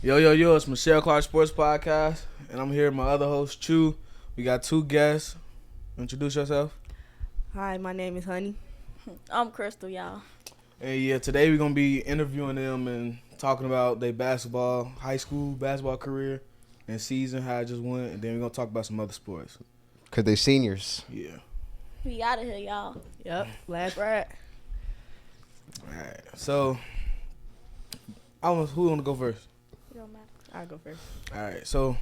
Yo, it's Michelle Clark Sports Podcast, and I'm here with my other host, Chu. We got two guests. Introduce yourself. Hi, my name is Honey. I'm Krystal, y'all. And yeah, today we're going to be interviewing them and talking about their high school basketball career and season, how it just went, and then we're going to talk about some other sports. Because they're seniors. Yeah. We out of here, y'all. Yep, last ride. All right. So, who want to go first? It don't matter. I'll go first. All right. So,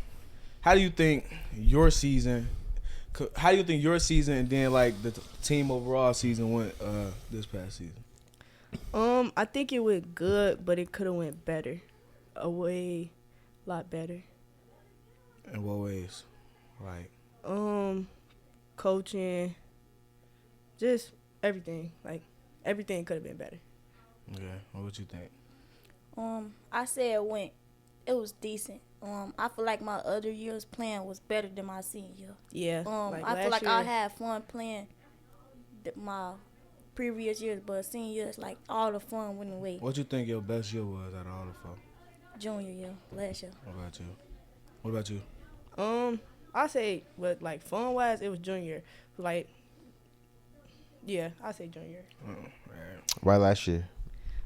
how do you think your season and then like the team overall season went this past season? I think it went good, but it could have went better. A lot better. In what ways? Like Coaching, just everything. Like everything could have been better. Okay. What you think? I say it was decent. I feel like my other year's playing was better than my senior year. Yeah. I feel like I had fun playing my previous years, but senior years, like all the fun went away. What you think your best year was out of all the four? Junior year, last year. What about you? I say, but like fun wise, it was junior. Like, yeah, I say junior. Right. Why last year?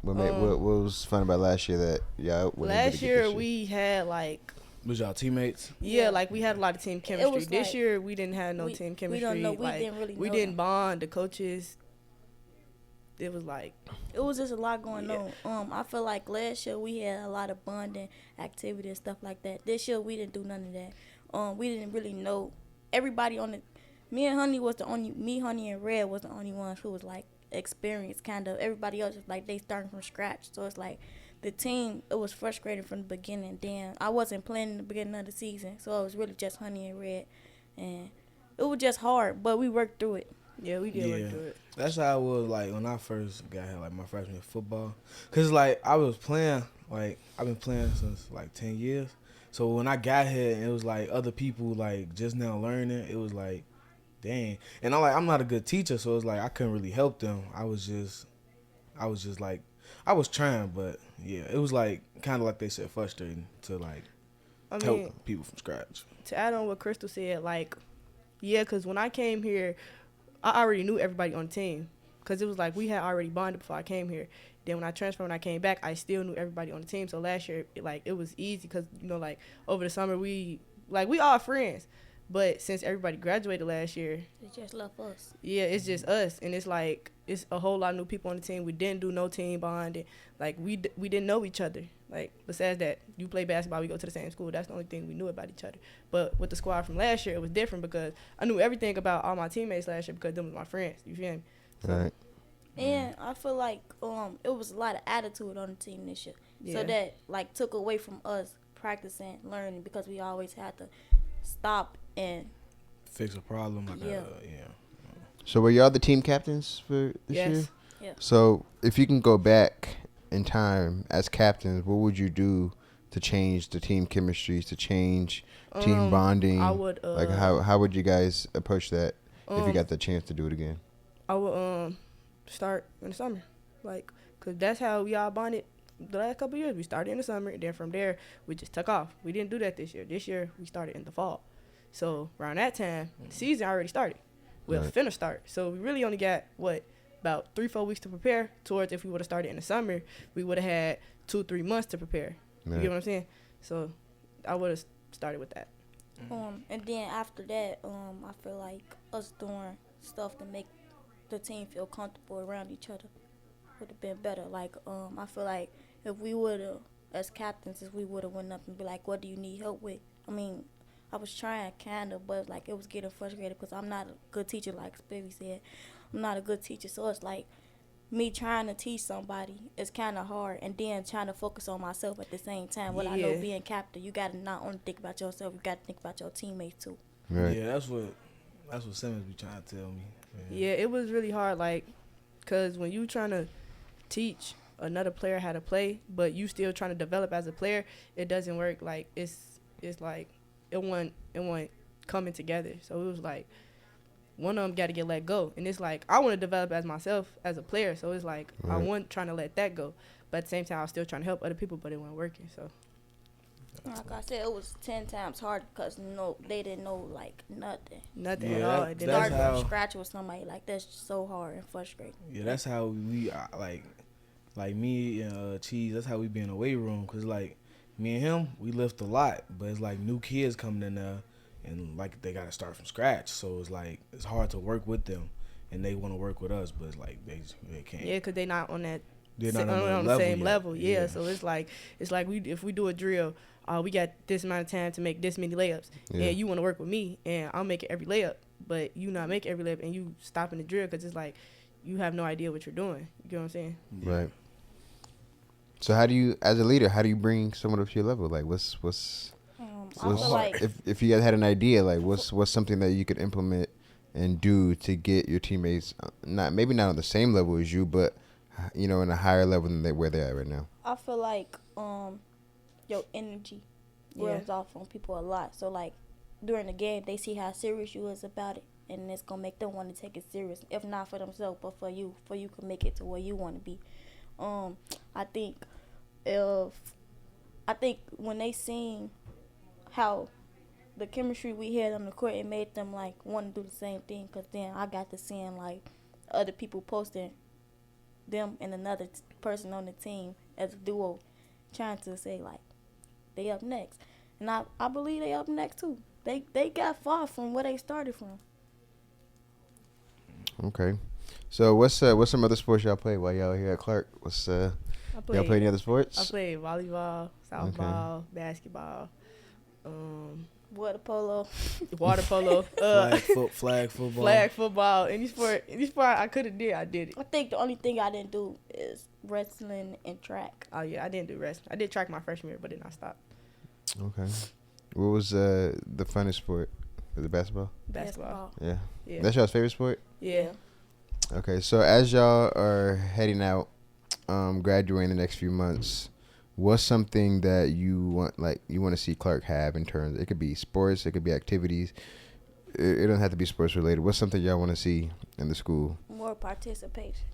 What was fun about last year that y'all were able to Last get year this we had like. Was y'all teammates? Yeah, like we had a lot of team chemistry. was This like, year we didn't have no team chemistry. We don't know. Like, didn't really know. we didn't bond. The coaches. It was like. It was just a lot going on. I feel like last year we had a lot of bonding activity and stuff like that. This year we didn't do none of that. We didn't really know everybody on the. Me, Honey, and Red was the only ones who was like experienced, kind of. Everybody else is like they starting from scratch. So it's like the team. It was frustrating from the beginning. Then I wasn't playing in the beginning of the season, so it was really just Honey and Red, and it was just hard. But we worked through it. Yeah, we did work through it. That's how it was like when I first got here, like my freshman year football. Cause like I was playing, like I've been playing since like 10 years. So when I got here and it was like other people like just now learning, it was like, dang. And I'm not a good teacher, so it's like I couldn't really help them. I was just like, I was trying, but yeah, it was like kind of like they said, frustrating to like help people from scratch. To add on what Krystal said, like, yeah, cause when I came here, I already knew everybody on the team. Because it was like we had already bonded before I came here. Then when I transferred, when I came back, I still knew everybody on the team. So last year, it was easy because, like, over the summer, we all friends. But since everybody graduated last year. It just left us. Yeah, it's just us. And it's like, it's a whole lot of new people on the team. We didn't do no team bonding. Like, we didn't know each other. Like, besides that, you play basketball, we go to the same school. That's the only thing we knew about each other. But with the squad from last year, it was different because I knew everything about all my teammates last year because them was my friends. You feel me? So, right. And I feel like it was a lot of attitude on the team this year. Yeah. So that, like, took away from us practicing, learning, because we always had to stop and Fix a problem. Like yeah. So were y'all the team captains for this year? Yeah. So if you can go back in time as captains, what would you do to change the team chemistry, to change team bonding? I would like how would you guys approach that if you got the chance to do it again? I would start in the summer, like, cause that's how we all bonded the last couple of years. We started in the summer, and then from there we just took off. We didn't do that this year. This year we started in the fall, so around that time the season already started. We'll finna start, so we really only got about 3-4 weeks to prepare towards. If we would have started in the summer, we would have had 2-3 months to prepare. You get what I'm saying? So I would have started with that. And then after that, I feel like us doing stuff to make the team feel comfortable around each other would have been better. Like, I feel like if we would have, as captains, if we would have went up and be like, what do you need help with? I mean, I was trying kind of, but like it was getting frustrated because I'm not a good teacher, like Spivvy said. I'm not a good teacher, so it's like me trying to teach somebody is kind of hard, and then trying to focus on myself at the same time. What I know, being captain, you got to not only think about yourself, you got to think about your teammates too. Right. Yeah, that's what Simmons be trying to tell me. Yeah, it was really hard, like, because when you trying to teach another player how to play, but you still trying to develop as a player, it doesn't work. Like, it's like it wasn't coming together. So it was like one of them got to get let go. And it's like I want to develop as myself as a player. So it's like I wasn't trying to let that go. But at the same time, I was still trying to help other people, but it wasn't working. So Like I said, it was 10 times harder because they didn't know like nothing. Nothing Yeah, at all. that- It didn't that's Starting how- from scratch with somebody like that's so hard and frustrating. Yeah, that's how we like me and Cheese. That's how we be in the weight room. Cause like me and him, we lift a lot, but it's like new kids coming in there, and like they gotta start from scratch. So it's like it's hard to work with them, and they want to work with us, but it's like they can't. Yeah, because they not on that. They're not on that the same yet. level. Yeah, so it's like we if we do a drill, we got this amount of time to make this many layups, Yeah. and you want to work with me, and I'll make every layup, but you not make every layup, and you stopping the drill because it's like you have no idea what you're doing. You get what I'm saying? Right. So how do you, as a leader, how do you bring someone up to your level? Like, what's I feel like if you guys had an idea, like what's something that you could implement and do to get your teammates maybe not on the same level as you, but in a higher level than where they're at right now. I feel like your energy rubs off on people a lot. So like during the game, they see how serious you is about it, and it's gonna make them want to take it serious. If not for themselves, but for you can make it to where you want to be. I think when they seen how the chemistry we had on the court, it made them like want to do the same thing. Cause then I got to seeing like other people posting them and another person on the team as a duo, trying to say like they up next, and I believe they up next too. They got far from where they started from. Okay. So what's some other sports y'all play while y'all here at Clark? Y'all play any other sports? I played volleyball, softball, basketball, Water polo. water polo, flag football. flag football. Any sport I could have did, I did it. I think the only thing I didn't do is wrestling and track. Oh yeah, I didn't do wrestling. I did track my freshman year, but then I stopped. Okay. What was the funnest sport? Was it basketball? Basketball. Yeah. Yeah. That's y'all's favorite sport? Yeah. Okay. So as y'all are heading out, graduating the next few months, what's something that you want to see Clark have in terms? It could be sports, it could be activities. It doesn't have to be sports related. What's something y'all want to see in the school? More participation.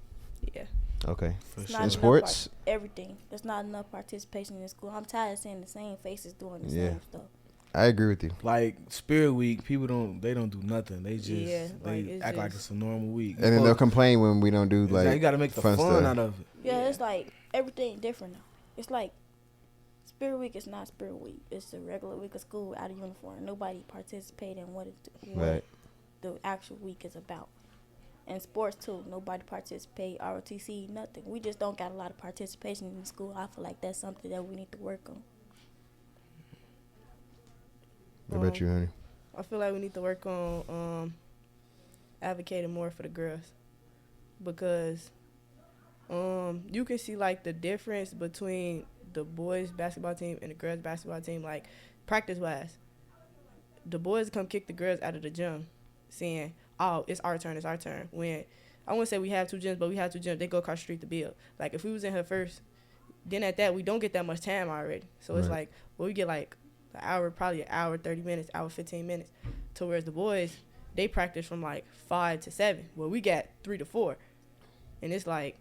Yeah. Okay. It's In not enough sports? Everything. There's not enough participation in school. I'm tired of seeing the same faces doing the Yeah. same stuff. I agree with you. Like Spirit Week, people don't do nothing. They just it's act like just- it's a normal week. And then they'll complain when we don't do like you got to make the fun stuff. out of it. Yeah, it's like everything different now. It's like Spirit Week is not Spirit Week. It's a regular week of school out of uniform. Nobody participating in what Right. the actual week is about. And sports too. Nobody participate. ROTC, nothing. We just don't got a lot of participation in school. I feel like that's something that we need to work on. What about you, honey? I feel like we need to work on advocating more for the girls, because you can see like the difference between the boys basketball team and the girls basketball team, like practice wise. The boys come kick the girls out of the gym saying, oh, it's our turn. When I wouldn't say we have two gyms, but we have two gyms. They go across the street to build. Like if we was in her first, then at that we don't get that much time already. So it's Right. like, well, we get like an hour, probably an hour, 30 minutes, hour, 15 minutes. To whereas the boys, they practice from like 5 to 7. Well, we got 3 to 4. And it's like,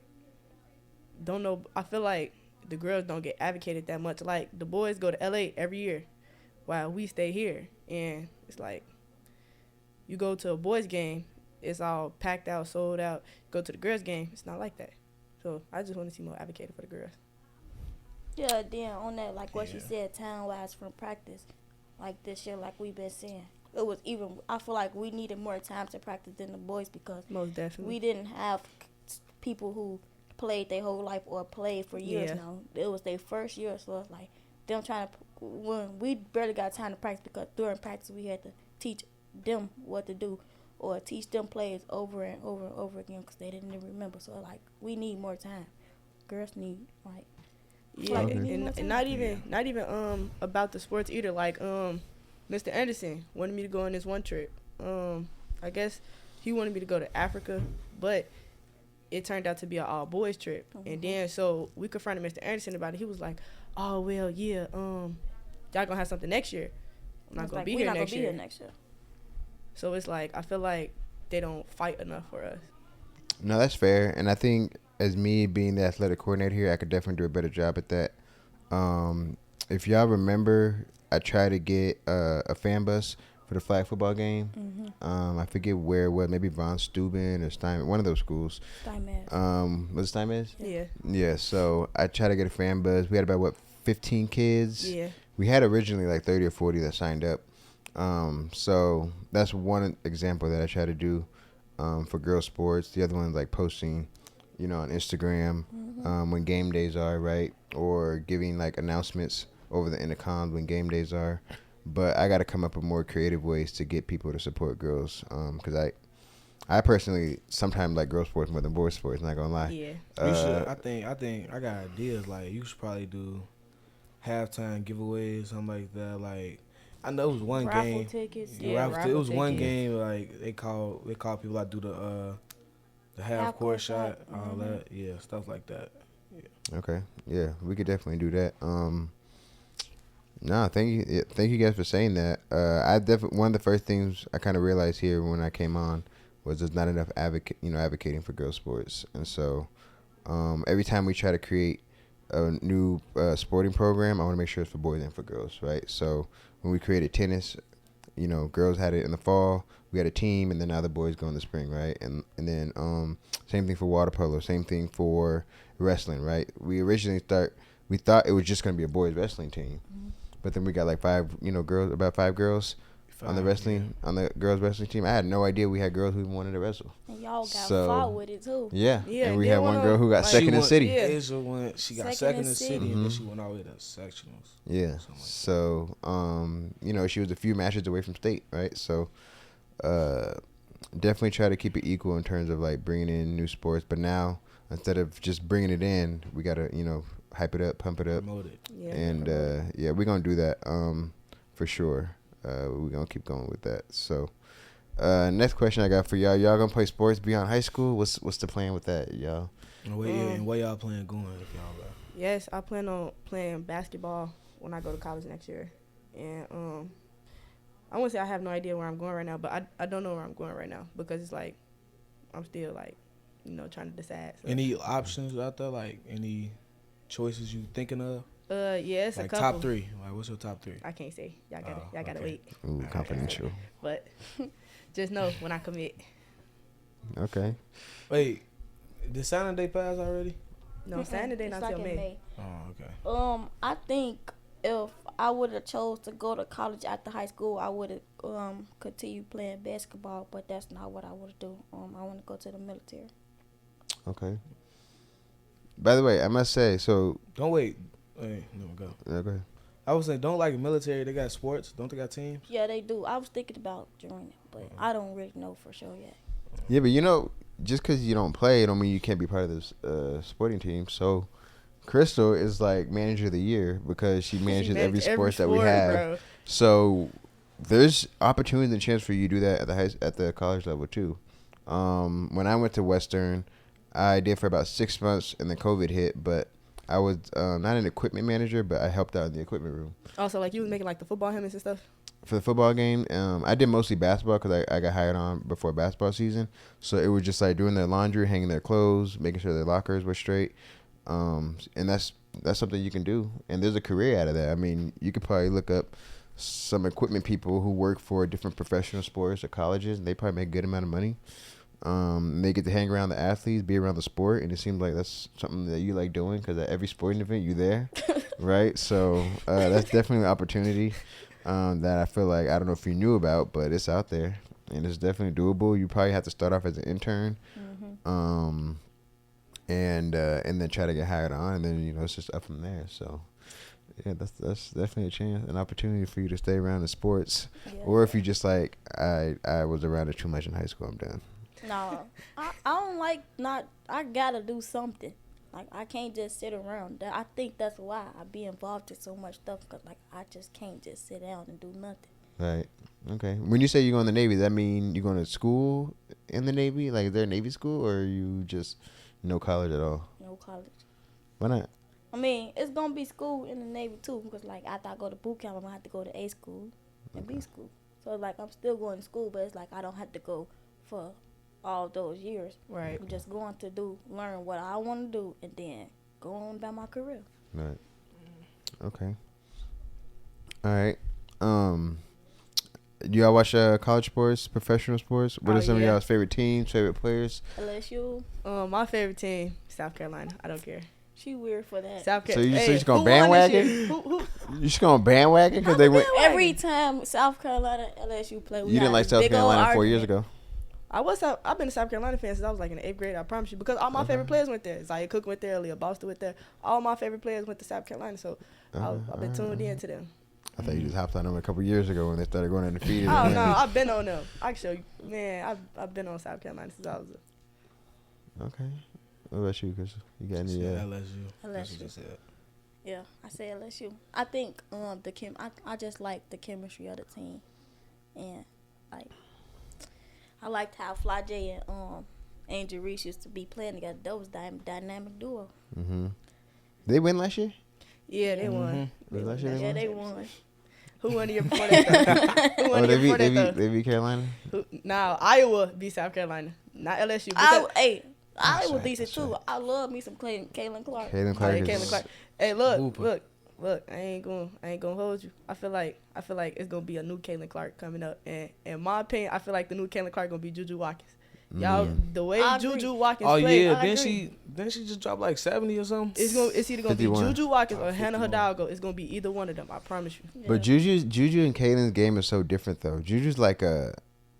don't know. I feel like the girls don't get advocated that much. Like the boys go to LA every year while we stay here. And it's like, you go to a boys game, it's all packed out, sold out. Go to the girls game, it's not like that. So I just want to see more advocated for the girls. Yeah, then on that, like what you Yeah. said, time-wise from practice, like this year, like we've been saying, it was even, I feel like we needed more time to practice than the boys because Most definitely. we didn't have people who played their whole life or played for years Yeah. now. It was their first year, so it's like them trying to, when we barely got time to practice because during practice we had to teach them what to do or teach them plays over and over and over again because they didn't even remember. So like we need more time. Girls need like. Yeah, Okay. and not even about the sports either. Like Mr. Anderson wanted me to go on this one trip. I guess he wanted me to go to Africa, but it turned out to be an all boys trip. And then so we confronted Mr. Anderson about it. He was like, "Oh well, yeah, y'all gonna have something next year. I'm not It's gonna like, be we here not next gonna be year." here next year. So it's like I feel like they don't fight enough for us. No, that's fair. And I think as me being the athletic coordinator here, I could definitely do a better job at that. if y'all remember, I tried to get a fan bus for the flag football game. I forget where it was, maybe Von Steuben or Stein, one of those schools. Steinmetz. Was it Steinmetz? Yeah. Yeah, so I tried to get a fan bus. We had about, 15 kids? Yeah. We had originally like 30 or 40 that signed up. So that's one example that I try to do for girls sports. The other one's like posting, on Instagram when game days are, right? Or giving like announcements over the intercoms when game days are. But I got to come up with more creative ways to get people to support girls. Because I personally sometimes like girl sports more than boys sports. Not gonna lie. Yeah. You should. I think I got ideas. Like you should probably do halftime giveaways, something like that. Like I know it was one Raffle game. tickets. Yeah, It raffle was one tickets. game. Like they call people that do the half court shot, all that. Yeah, stuff like that. Okay. Yeah, we could definitely do that. No, thank you guys for saying that. I definitely one of the first things I kind of realized here when I came on was there's not enough advocating for girls sports, and so every time we try to create a new sporting program, I want to make sure it's for boys and for girls, right? So when we created tennis, girls had it in the fall. We had a team, and then now the boys go in the spring, right? And then same thing for water polo, same thing for wrestling, right? We thought it was just gonna be a boys wrestling team, but then we got like about five girls on the girls wrestling team. I had no idea we had girls who wanted to wrestle. And y'all got So- fought with it too. Yeah, Yeah, and we then had one one girl of- who got like, second in city. Yeah. Asia went. She got Second second in in city. city, and then she went all the way to sectionals. Yeah. Something like that. So, she was a few matches away from state, right? So, definitely try to keep it equal in terms of like bringing in new sports. But now, instead of just bringing it in, we gotta, hype it up, pump it up, Promote it. Yeah. and we're gonna do that for sure. We're gonna keep going with that. So, next question I got for y'all: y'all gonna play sports beyond high school? What's the plan with that, y'all? And where y'all plan going if y'all go? Yes, I plan on playing basketball when I go to college next year. And I won't say I have no idea where I'm going right now, but I don't know where I'm going right now because it's like I'm still like, trying to decide. So. Any options out there? Like any choices you thinking of? Yeah, it's Like a couple. top three. Like what's your top three? I can't say. Y'all gotta okay. wait. Ooh, confidential. But just know when I commit. Okay. Wait, did signing day pass already? No, Saturday not It's till like in May. Oh, okay. I think if I would have chose to go to college after high school, I would have continued playing basketball, but that's not what I would do. I want to go to the military. Okay. By the way, I must say, so Don't wait. Hey, no, go. okay. I was saying, don't like the military. They got sports. Don't they got teams? Yeah, they do. I was thinking about joining, but I don't really know for sure yet. Yeah, but just because you don't play, don't mean you can't be part of this sporting team. So, Krystal is like manager of the year because she manages every sport that we have. Bro. So, there's opportunity and chance for you to do that at the college level too. When I went to Western, I did for about 6 months, and then COVID hit. But I was not an equipment manager, but I helped out in the equipment room. Also, like you was making like the football helmets and stuff. For the football game, I did mostly basketball because I got hired on before basketball season. So it was just like doing their laundry, hanging their clothes, making sure their lockers were straight. And that's something you can do. And there's a career out of that. I mean, you could probably look up some equipment people who work for different professional sports or colleges, and they probably make a good amount of money. They get to hang around the athletes, be around the sport, and it seems like that's something that you like doing because at every sporting event, you're there, right? So that's definitely an opportunity. That I feel like I don't know if you knew about, but it's out there and it's definitely doable. You probably have to start off as an intern, and then try to get hired on, and then it's just up from there. So yeah, that's definitely a chance, an opportunity for you to stay around the sports, Yeah. or if you just like I was around it too much in high school, I'm done. No, I don't like I gotta do something. Like, I can't just sit around. I think that's why I be involved in so much stuff, because, like, I just can't just sit down and do nothing. Right. Okay. When you say you're going to the Navy, does that mean you're going to school in the Navy? Like, is there a Navy school, or are you just no college at all? No college. Why not? I mean, it's going to be school in the Navy, too, because, like, after I go to boot camp, I'm going to have to go to A school and B school. So, like, I'm still going to school, but it's like I don't have to go for all those years. Right. I'm just going to learn what I want to do, and then go on about my career. Right. Okay. All right. Do y'all watch college sports, professional sports? What are some of y'all's favorite teams, favorite players? LSU. My favorite team, South Carolina. I don't care. She weird for that. South So Carolina. you just gonna bandwagon? Who? You just gonna bandwagon because they went. Every time South Carolina LSU play, we You didn't like South Carolina 4 years ago. I've been a South Carolina fan since I was like in the 8th grade. I promise you, because all my favorite players went there. Zaya Cook went there. Leah Boston went there. All my favorite players went to South Carolina. So I've been tuned in to them. I thought you just hopped on them a couple years ago when they started going undefeated. Oh no, I've been on them. I can show you, man. I've been on South Carolina since I was. Okay. What about you, Krystal? You got any? LSU. LSU. That's what said. Yeah, I say LSU. I think I just like the chemistry of the team, and like I liked how Fly J and Angel Reese used to be playing together. That was dynamic duo. Mm-hmm. They win last year? Yeah, they won. Last year Yeah, they won. Who won the year before that? Who won the year before that? They beat Carolina? Now Iowa beat South Carolina, not LSU. Iowa decent too. I love me some Kaylin Clark. Kaylin Clark. Kaylin Clark. Hey, look. I ain't gonna hold you. I feel like it's gonna be a new Kaylin Clark coming up, and in my opinion, I feel like the new Kaylin Clark gonna be Juju Watkins. Y'all, the way Juju Watkins played. Oh yeah, then she just dropped like 70 or something. It's either gonna 51. be Juju Watkins or Hannah Hidalgo. It's gonna be either one of them. I promise you. Yeah. But Juju and Kaylin's game is so different though. Juju's like a.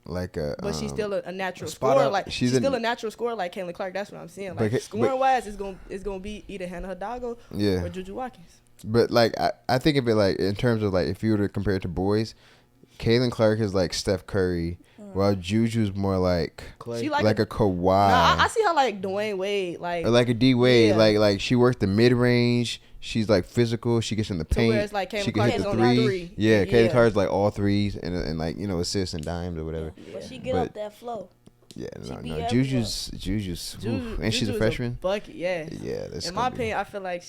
But she's still a natural spot scorer. up. Like she's still a natural scorer like Kaylin Clark. That's what I'm saying. Like scoring wise, it's gonna be either Hannah Hidalgo or Juju Watkins. But like I think of it like in terms of like if you were to compare it to boys, Kaylin Clark is like Steph Curry, while Juju's more like Clay. She like a Kawhi. Nah, I see her like Dwayne Wade, or like a D Wade. Yeah. Like she works the mid range. She's like physical. She gets in the paint. where it's like Kaylin she Clark can hit is the on three. three. Yeah, Yeah. Kaylin Clark's like all threes and like assists and dimes or whatever. But she get up that flow. Yeah, She be no. everywhere. Juju's and she's a freshman. Bucket, yeah. Yeah, that's in my opinion, I feel like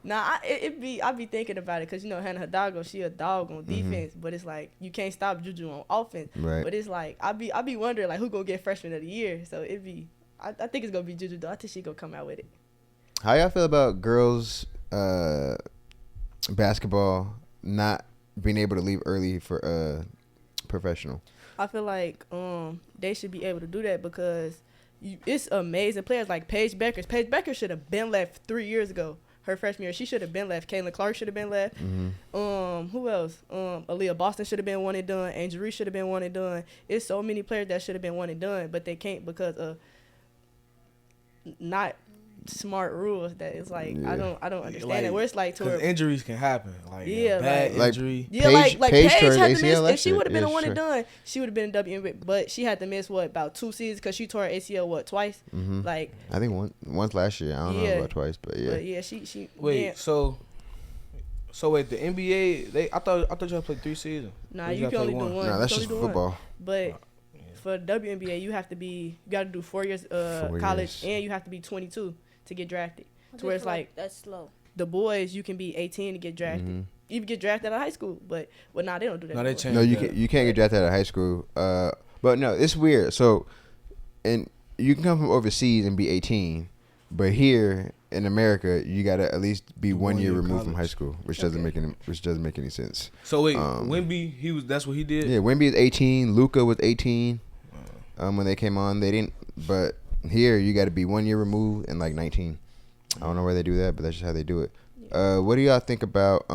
I be thinking about it because Hannah Hidalgo, she a dog on defense, but it's like you can't stop Juju on offense. Right. But it's like I be wondering like who gonna get freshman of the year. So I think it's gonna be Juju though. I think she gonna come out with it. How y'all feel about girls basketball not being able to leave early for professional? I feel like they should be able to do that because it's amazing players like Paige Becker. Paige Becker should have been left 3 years ago. Her freshman year, she should have been left. Kaylin Clark should have been left. Who else? Aaliyah Boston should have been one and done. Angel Reese should have been one and done. It's so many players that should have been one and done, but they can't because of not smart rules. That it's like I don't understand it. Where it's like to because her, injuries can happen. Like Yeah, bad like- injury. yeah, Paige like Paige tore had his to miss. ACL If she last would have been year. a one Yeah, and sure. done, she would have been in WNBA. But she had to miss about 2 seasons because she tore her ACL twice. Like I think once last year. I don't know about twice, but yeah. But yeah, she Wait, yeah. so wait, the NBA I thought y'all played 3 seasons. Nah, Or you can only do one. No, that's You just can only do one. football. But for WNBA, you got to do 4 years 4 college, years. and you have to be 22 to get drafted. I To where just it's feel like that's slow. the boys, you can be 18 to get drafted. You can get drafted out of high school, but nah, they don't do that. No, they anymore. changed. No, you that. can you can't get drafted out of high school. But no, it's weird. So, and you can come from overseas and be 18, but here in America, you gotta at least be 1 year removed from high college. school, which doesn't make any sense. So wait, Wemby, that's what he did. Yeah, Wemby is 18. Luca was 18 when they came on. They didn't, but here you got to be 1 year removed and like 19. I don't know where they do that, but that's just how they do it. What do y'all think about?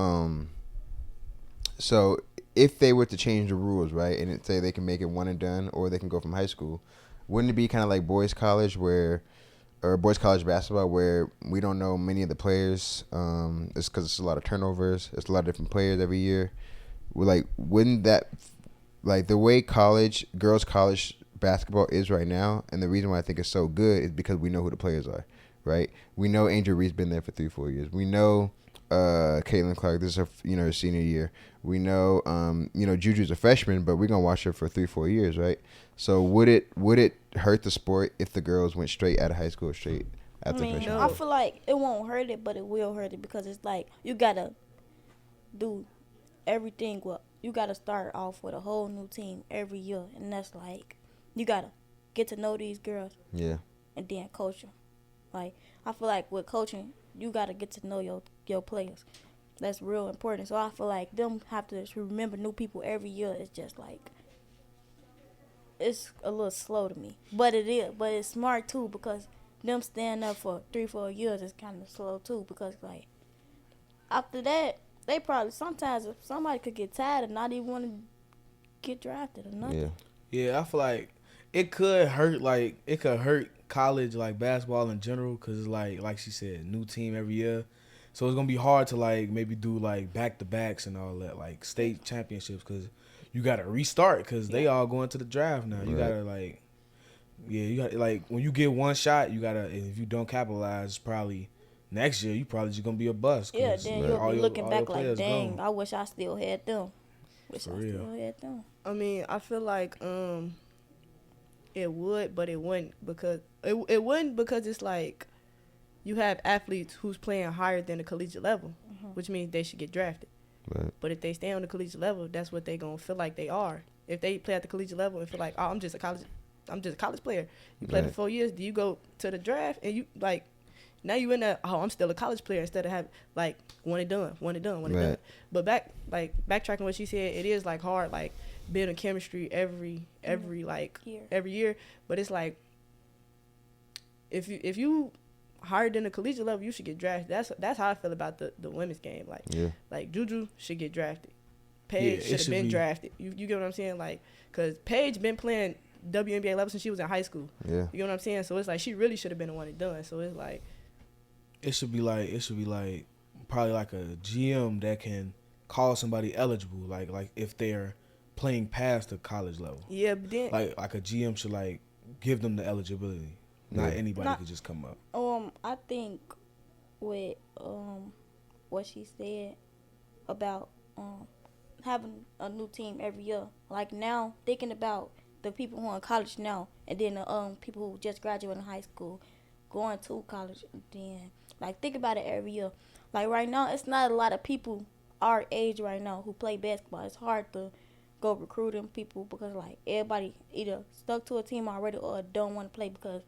So if they were to change the rules, right, and it say they can make it one and done, or they can go from high school, wouldn't it be kind of like boys college or boys college basketball where we don't know many of the players? It's because it's a lot of turnovers. It's a lot of different players every year. Wouldn't that, like the way girls college basketball is right now, and the reason why I think it's so good is because we know who the players are, right? We know Angel Reese been there for 3-4 years. We know Caitlin Clark, this is her senior year. We know Juju's a freshman, but we're gonna watch her for 3-4 years, right? So would it hurt the sport if the girls went straight out of high school, straight after freshman? no. I feel like it won't hurt it, but it will hurt it because it's like you gotta do everything. Well, you gotta start off with a whole new team every year, and that's like you gotta get to know these girls. Yeah. And then coach them. Like I feel like with coaching, you gotta get to know your players. that's real important. So I feel like them have to remember new people every year. It's just like it's a little slow to me, but it is. But it's smart too because them staying up for 3-4 years is kind of slow too because like after that they probably sometimes if somebody could get tired and not even want to get drafted or nothing. Yeah, I feel like it could hurt. Like it could hurt college like basketball in general because it's like she said, new team every year. So it's gonna be hard to like maybe do like back to backs and all that, like state championships, because you gotta restart because they all going to the draft now. You gotta like, you got like when you get one shot, you gotta. And if you don't capitalize, it's probably next year you probably just gonna be a bust. Yeah, then you'll be looking back like, dang, gone. I wish I still had them. For real. I mean, I feel like it would, but it wouldn't because it wouldn't because it's like you have athletes who's playing higher than the collegiate level, which means they should get drafted. Right. But if they stay on the collegiate level, that's what they gonna feel like they are. If they play at the collegiate level and feel like, oh, I'm just a college player. You play for 4 years, do you go to the draft and you like now you in that, oh, I'm still a college player instead of have like one and done. But backtracking what she said, it is like hard like building chemistry every year. But it's like if you higher than the collegiate level, you should get drafted. That's how I feel about the women's game. Like Juju should get drafted. Paige should have been drafted. You get what I'm saying? Like, cause Paige been playing WNBA level since she was in high school. Yeah. You get what I'm saying? So it's like she really should have been the one and done. So it's like it should be like probably like a GM that can call somebody eligible, like if they're playing past the college level. Yeah, but then like a GM should like give them the eligibility. Not anybody could just come up. I think with what she said about having a new team every year. Like now, thinking about the people who are in college now, and then the people who just graduated high school, going to college, and then like think about it every year. Like right now, it's not a lot of people our age right now who play basketball. It's hard to go recruiting people because like everybody either stuck to a team already or don't want to play because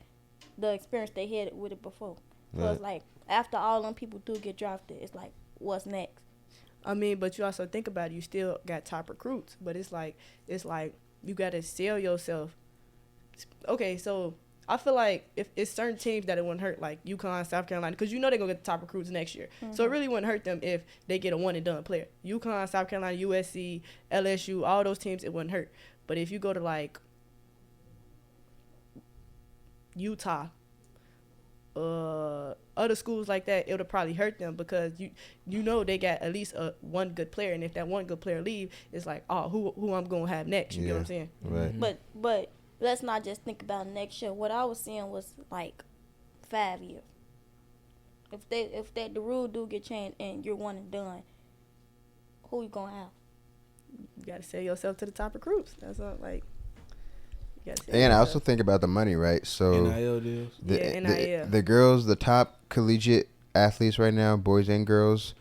the experience they had with it before. So it's like after all them people do get drafted, it's like what's next? I mean, but you also think about it, you still got top recruits, but it's like you gotta sell yourself. Okay, so I feel like if it's certain teams that it wouldn't hurt, like UConn, South Carolina, because you know they're gonna get the top recruits next year. So it really wouldn't hurt them if they get a one and done player. UConn, South Carolina, USC, LSU, all those teams, it wouldn't hurt. But if you go to like Utah, other schools like that, it'll probably hurt them because you know they got at least one good player, and if that one good player leave, it's like, oh, who I'm gonna have next? You get what I'm saying? Right. But let's not just think about next year. What I was saying was like 5 years. If the rule do get changed and you're one and done, who you gonna have? You gotta sell yourself to the top recruits. That's not like. And I also think about the money, right? So NIL deals. NIL. The girls, the top collegiate athletes right now, boys and girls,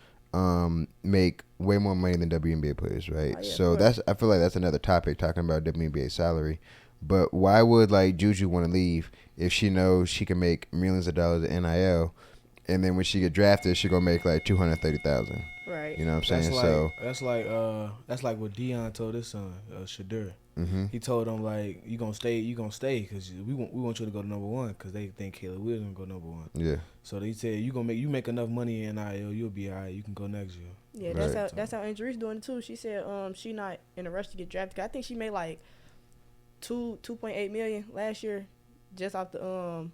make way more money than WNBA players, right? So I feel like that's another topic, talking about WNBA salary. But why would like Juju want to leave if she knows she can make millions of dollars in NIL, and then when she get drafted, she gonna make like $230,000? Right. You know what I'm saying? That's like what Deion told his son, Shadur. Mm-hmm. He told him like, you gonna stay because we want you to go to number one because they think Caleb Williams gonna go number one. Yeah. So they said you make enough money in NIL, you'll be alright. You can go next year. Yeah, that's how Andree's doing it too. She said she not in a rush to get drafted. I think she made like $2.8 million last year just off the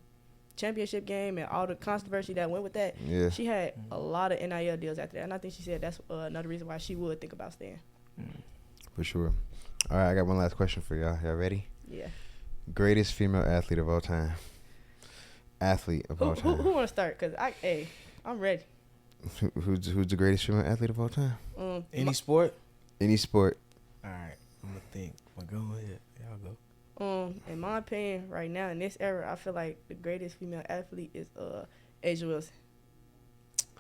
championship game and all the controversy that went with that. Yeah. She had a lot of NIL deals after that, and I think she said that's another reason why she would think about staying. For sure. All right, I got one last question for y'all. Y'all ready? Yeah. Greatest female athlete of all time. Who want to start? Cause I'm ready. Who's the greatest female athlete of all time? Any sport? Any sport. All right, I'm gonna think. But go ahead, y'all go. In my opinion, right now in this era, I feel like the greatest female athlete is Asia Wilson.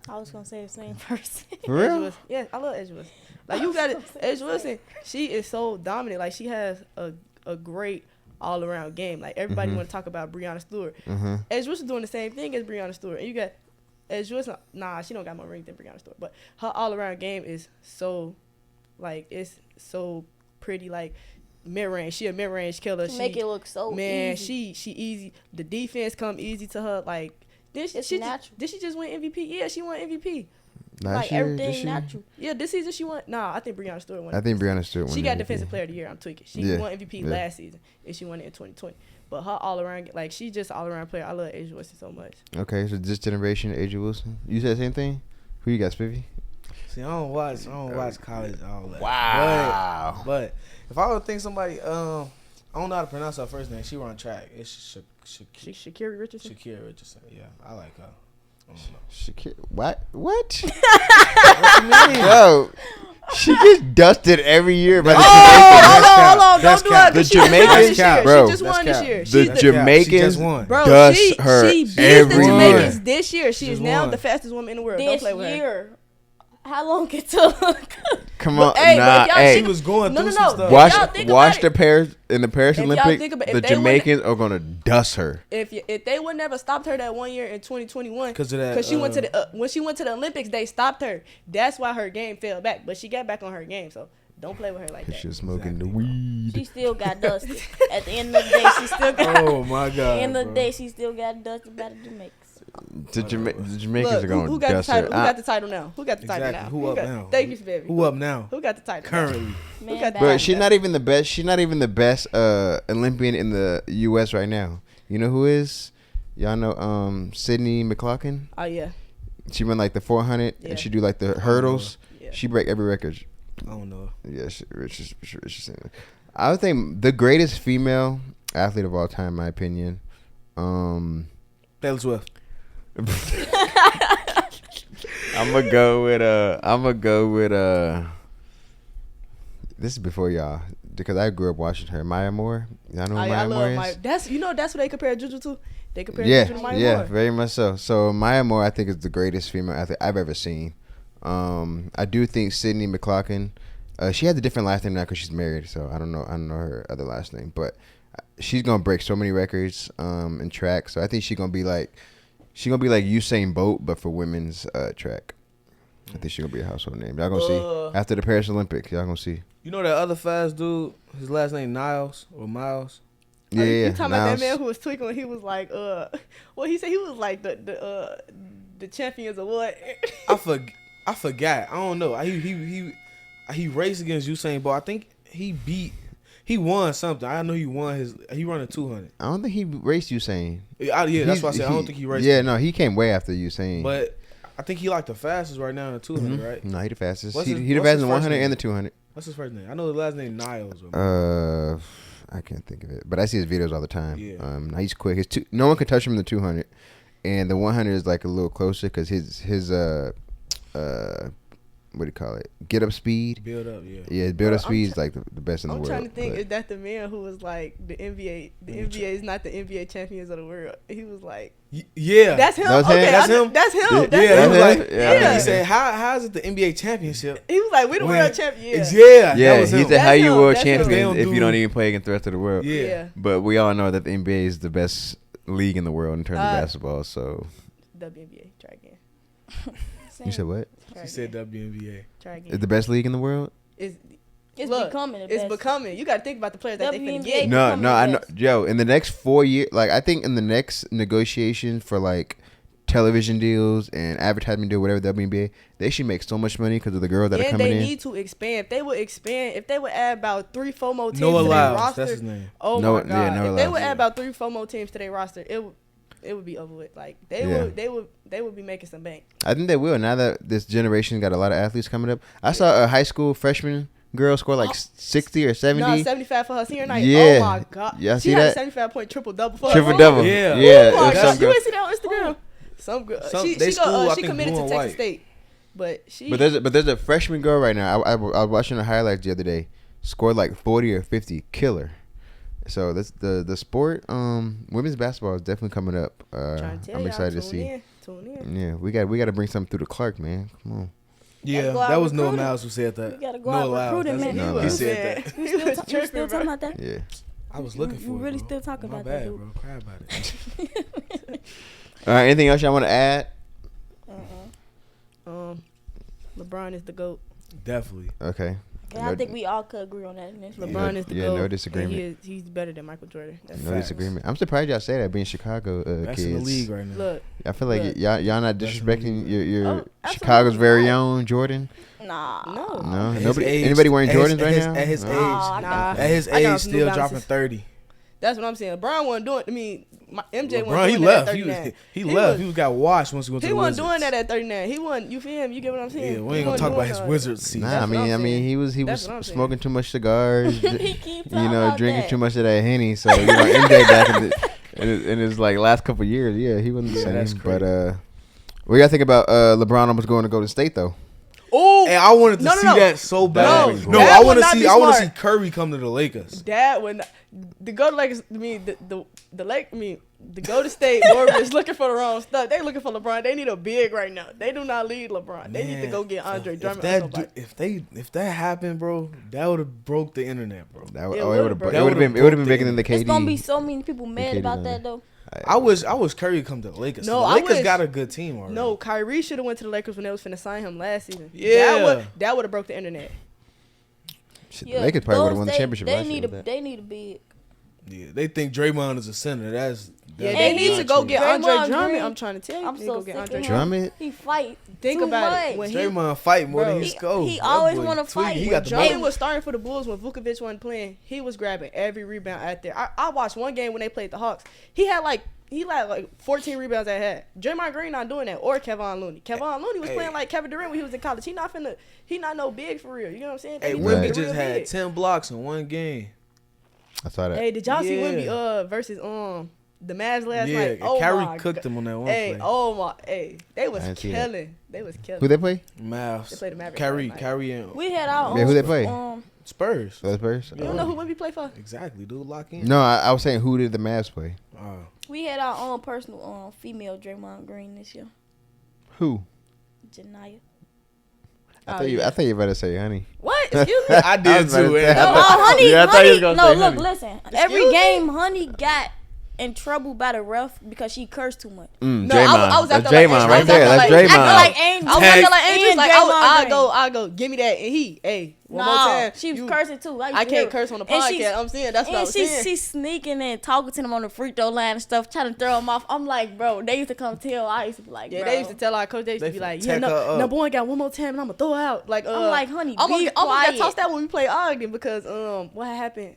I was gonna say the same person. For real? Yeah, I love Asia Wilson. Like you got it, Asia Wilson. She is so dominant. Like she has a great all around game. Like everybody want to talk about Breonna Stewart. Asia Wilson doing the same thing as Breonna Stewart. And you got as Joyce, nah, she don't got more rings than Brianna Stewart, but her all around game is so, like, it's so pretty. Like mid range, she a mid range killer. To make it look so easy. She easy. The defense come easy to her. Like It's did she just win MVP? Yeah, she won MVP. Last like year, everything natural. Yeah, this season she won. Nah, I think Brianna Stewart won. I think Brianna Stewart won. She got MVP. Defensive Player of the Year. I'm tweaking. She won MVP last season, and she won it in 2020. But her all around, like she's just all around player. I love Asia Wilson so much. Okay, so this generation, Asia Wilson. You said the same thing. Who you got, Spiffy? See, I don't watch college all that. Wow. But if I would think somebody, I don't know how to pronounce her first name. She run track. It's Shakira Richardson. Shakira Richardson. Yeah, I like her. I don't know. Shakira, what? What? What you mean? Yo, she gets dusted every year by the Hold on, That's don't do that. cap. The She just won Jamaicans, this year. bro. She just won this year. The She's Jamaicans She just won. Bro, dust she her beat the every Jamaicans year. this year. She is Just now won. the fastest woman in the world. Don't This play with her. year. How long it took? Come on, hey, but nah, if y'all hey. She was going No, through no, some no. stuff. Watch- Watch, y'all think watch about the it. Paris in the Paris If y'all Olympics. think about- if The they wouldn't- Jamaicans are gonna dust her. If they would never stopped her that 1 year in 2021, Because of that. because she went to the when she went to the Olympics, they stopped her. That's why her game fell back. But she got back on her game, so don't play with her like that. She's smoking the Exactly. weed. She still got dusted. At the end of the day, she still got. Oh my god. At the end of the bro. day, she still got dusted by the Jamaicans. The Jamaicans Look, are gonna who got the dust title? her. Who got the title now? Who got the title Exactly. now? Who up got, now? Thank you, baby. Who up now? Who got the title? Currently. Man, got bad. Bro, she's not even the best. She's not even the best Olympian in the U.S. right now. You know who is? Y'all know Sydney McLaughlin. Oh yeah, She run like the 400 Yeah. and she do like the hurdles. yeah. She break every record. I don't know. Yeah, Richardson. I would think the greatest female athlete of all time, in my opinion. Taylor Swift. I'm gonna go with this is before y'all because I grew up watching her. Maya Moore. Y'all know who I Maya Moore love is? Maya. That's what they compare Juju to. They compare Yeah, Juju to Maya yeah, Moore. very much so. So Maya Moore, I think, is the greatest female athlete I've ever seen. I do think Sydney McLaughlin. She has a different last name now because she's married. So I don't know her other last name, but she's gonna break so many records in track. So I think she's gonna be like Usain Bolt, but for women's track. I think she's gonna be a household name. Y'all gonna see after the Paris Olympics. Y'all gonna see. You know that other fast dude? His last name Niles or Miles. Yeah, You yeah. talking about that Niles. man who was tweaking when he was like, well, he said he was like the champions of what? I forgot. I don't know. He raced against Usain Bolt. I think he won something. I know he run a 200. I don't think he raced Usain. Yeah, that's why I said I don't think he raced. Yeah, no, he came way after Usain. But I think he like the fastest right now in the 200, right? No, he the fastest. What's He his- the what's fastest his in first 100 name? and the 200. What's his first name? I know the last name Niles. I can't think of it, but I see his videos all the time. Yeah. He's quick. No one can touch him in the 200, and the 100 is like a little closer because his what do you call it? Get up speed. Build up, yeah. Yeah, build up Bro, speed is like the best in the I'm world. trying to think, but- is that the man who was like the NBA? The NBA is not the NBA champions of the world. He was like, Yeah. that's him. That was him? Okay, That's him? That's him. Yeah, That's yeah, he him. was like, Yeah. I think he said, how is it the NBA championship? He was like, we the When- world champions. Yeah, yeah, that was he him. said, "How That's you him, world that's him. They champions don't if you do- don't even play against the rest of the world?" Yeah. But we all know that the NBA is the best league in the world in terms of basketball. So WNBA. Try again. you said what? Try She said again. WNBA. Try again. Is the best league in the world? It's Look, becoming the It's best. becoming. You got to think about the players that they finna WNBA. get. No, becoming no, the I know, best. Joe. In the next 4 years, like I think in the next negotiations for like television deals and advertisement deal, whatever WNBA, they should make so much money because of the girls that are And coming they in. need to expand. If they would add about 3-4 more teams Noah to their Lyles, roster. that's his name. Oh Noah- my yeah, god! Noah If they Lyles, would yeah. add about 3-4 more teams to their roster, it would be over with. Like they would be making some bank. I think they will now that this generation got a lot of athletes coming up. I saw a high school freshman girl score like 60 or 70. No, 75 for her senior night. Yeah. Oh my god! Y'all she see had that? a 75 point triple double for Triple her. double. Yeah. Yeah. Oh it my was god! some You girl. ain't see that on Instagram? Some girl. They school, I She think, committed blue to and Texas white. State, but she. But there's a freshman girl right now. I was watching the highlights the other day. Scored like 40 or 50. Killer. So that's the sport. Women's basketball is definitely coming up. Trying to tell I'm y'all, excited to tune see. Tune in. Yeah, we got to bring something through the Clark, man. Come on. Yeah, go out that was Noah recruiting. Miles who said that. You gotta go Noah out Lyles, recruiting, that's- man. No, He no. said that. He You was still tripping, talking bro. about that? Yeah. I was looking for You it, really bro. still talking My about bad, that, dude. bro. Cry about it. All right. Anything else y'all want to add? LeBron is the GOAT. Definitely. Okay. And I think we all could agree on that. LeBron is the GOAT. No disagreement. He's better than Michael Jordan. That's No facts. disagreement. I'm surprised y'all say that being Chicago Best kids. in the league right now. Look, I feel like Look. y'all not Best in the disrespecting league. your Oh, Chicago's absolutely very not. own Jordan. Nah. no. No, At his nobody. age- Anybody wearing at his- Jordans right now? At his No. age, Nah. at his I got age, some New still Balances. dropping 30. That's what I'm saying. LeBron wasn't doing. I mean, MJ LeBron, wasn't he doing that left. at He 39. left. He got washed once he went to He the wasn't Wizards. doing that at 39. He wasn't. You feel him? You get what I'm saying? Yeah, we He ain't gonna wasn't talk about doing his all that. Wizards season. Nah, That's I what I'm mean, saying. he was That's what I'm saying. smoking too much cigars. He keeps You know, drinking that. too much of that Henny. So MJ back in his like last couple of years, yeah, he wasn't the Yeah, that's same. crazy. But what you gotta think about LeBron almost going to Golden State though? Oh, And I wanted to No, no, see no. that so bad. No, No, that I would want to not see. be I want to see smart. Curry come to the Lakers. that when the go to Lakers. I mean, the Lake. I mean, the Golden State Warriors looking for the wrong stuff. They looking for LeBron. They need a big right now. They do not need LeBron. They need to Man, go get Andre if Drummond. or that somebody. if that happened, bro, that would have broke the internet, bro. That would It it would've would have broke- been bigger than the KD. It's gonna be so many people mad KD about done. that though. I wish Curry come to the Lakers. No, the I Lakers wish- got a good team already. No, Kyrie should have went to the Lakers when they was finna sign him last season. Yeah. that would have broke the internet. Shit, the Lakers probably would have won the championship They last year. need with a that. they need a big. Yeah, they think Draymond is a center. That's Yeah, And they need he- to go get Andre Draymond Drummond. Green- I'm trying to tell you. I'm They so go get sick Andre of him. Drummond. He fight. Think too about much. it. When Draymond fight more Bro, than he- he scores. he That always boy wanna tweaking. fight. He When got the Drummond ball. was starting for the Bulls when Vukovic wasn't playing. He was grabbing every rebound out there. I watched one game when they played the Hawks. He had like 14 rebounds at half. Draymond Green not doing that, or Kevon Looney. Kevon Looney was Hey. playing like Kevin Durant when he was in college. He not no big for real. You know what I'm saying? Hey, They Wemby real just had big. 10 blocks in one game. I saw that. Hey, did y'all see Yeah. Wemby versus the Mavs last Yeah, night? Oh Kyrie my cooked God. him on that one Hey, play. oh my, hey, they was I didn't see that. killing. They was killing. Who they play? Mavs. They played the Mavericks Kyrie, last night. Kyrie and We had our Yeah, own. who they play? Spurs. The Spurs. You don't know who Wemby play for? Exactly, dude. Lock in. No, I was saying who did the Mavs play? We had our own personal female Draymond Green this year. Who? Janiyah. I thought you were about to say Honey. What? Excuse me. I did was about too. to say, man. I No, thought- Honey. Yeah, I thought you was Honey. gonna No, say look, Honey. listen. Every me? game, Honey got in trouble by the ref because she cursed too much. No, Draymond. I was That's acting like Draymond Angel. right there. I was That's acting Draymond. Acting like Angel. I was Tag. acting like Angels. Like Draymond Green. I'll go. Give me that. And hey, one more time. She was You- cursing too. I can't curse on the And she's- podcast. I'm saying that's what I And was saying. she's sneaking and talking to them on the free throw line and stuff, trying to throw them off. I'm like, bro, they used to come tell. I used to be like, Yeah, bro. they used to tell our coach. They used to They be like, tech yeah, her up. number one got one more time, and I'm gonna throw out. Like, I'm like, honey, almost be got quiet. tossed that when we played Ogden because what happened?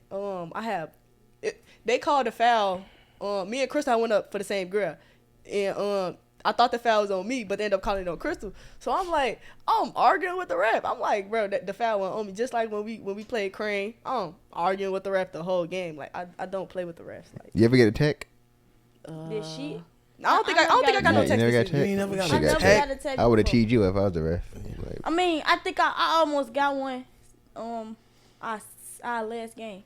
They called a foul. Me and Krystal went up for the same girl, and I thought the foul was on me, but they ended up calling it on Krystal. So I'm like, I'm arguing with the ref. I'm like, bro, the foul went on me. Just like when we played Crane, I'm arguing with the ref the whole game. Like I don't play with the refs. Like, You ever get a tech? Did she? I don't think I got no You text. never got this tech? season. You never got I Shit never got got tech. a text. I would have before. teed you if I was the ref. Like, I mean, I think I almost got one. Our last game.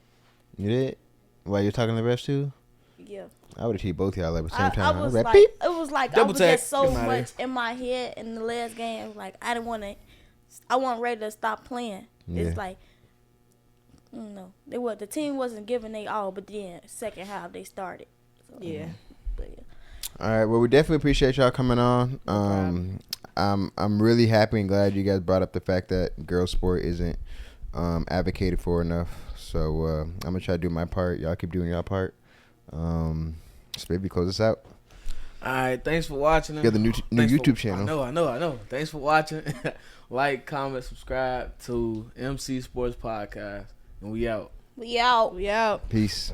you did? While you're talking to the refs too? Yeah. I would have teed both y'all at the same I time. was like, like, beep. it was like Double I was tag. just so Get 'em outta much in my head in the last game. It was like I didn't want to. I wasn't ready to stop playing. Yeah. It's like, no, the team wasn't giving they all, but then second half they started. So, Yeah. but yeah. All right. Well, we definitely appreciate y'all coming on. I'm really happy and glad you guys brought up the fact that girls sport isn't advocated for enough. So I'm gonna try to do my part. Y'all keep doing y'all part. So baby, close us out. All right, thanks for watching. You got the new Thanks YouTube for, channel. I know. Thanks for watching. Like, comment, subscribe to MC Sports Podcast, and we out. We out. We out. Peace.